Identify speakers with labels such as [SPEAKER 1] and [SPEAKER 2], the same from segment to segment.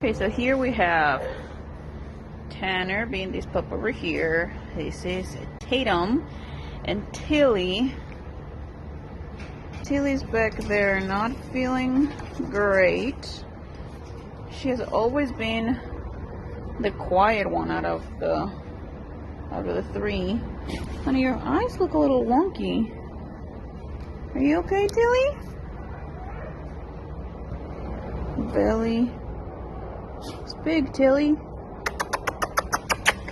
[SPEAKER 1] Okay, so here we have Tanner being this pup over here. This is Tatum and Tillie. Tillie's back there not feeling great. She has always been the quiet one out of the three. Honey, your eyes look a little wonky. Are you okay, Tillie? Belly. It's big, Tillie. Come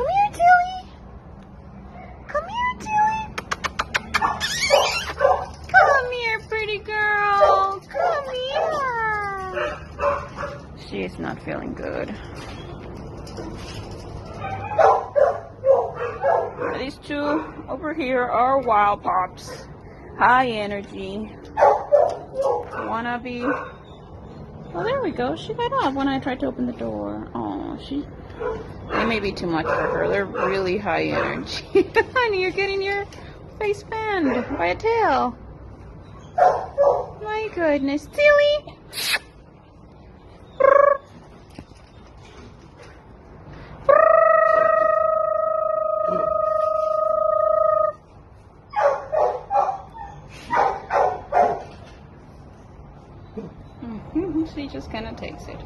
[SPEAKER 1] here, Tillie. Come here, Tillie. Come here, pretty girl. Come here. She's not feeling good. These two over here are wild pups. High energy. Wanna be... Oh, there we go. She got up when I tried to open the door. Oh, they may be too much for her. They're really high energy. Honey, you're getting your face fanned by a tail. My goodness. Tillie! She just kind of takes it.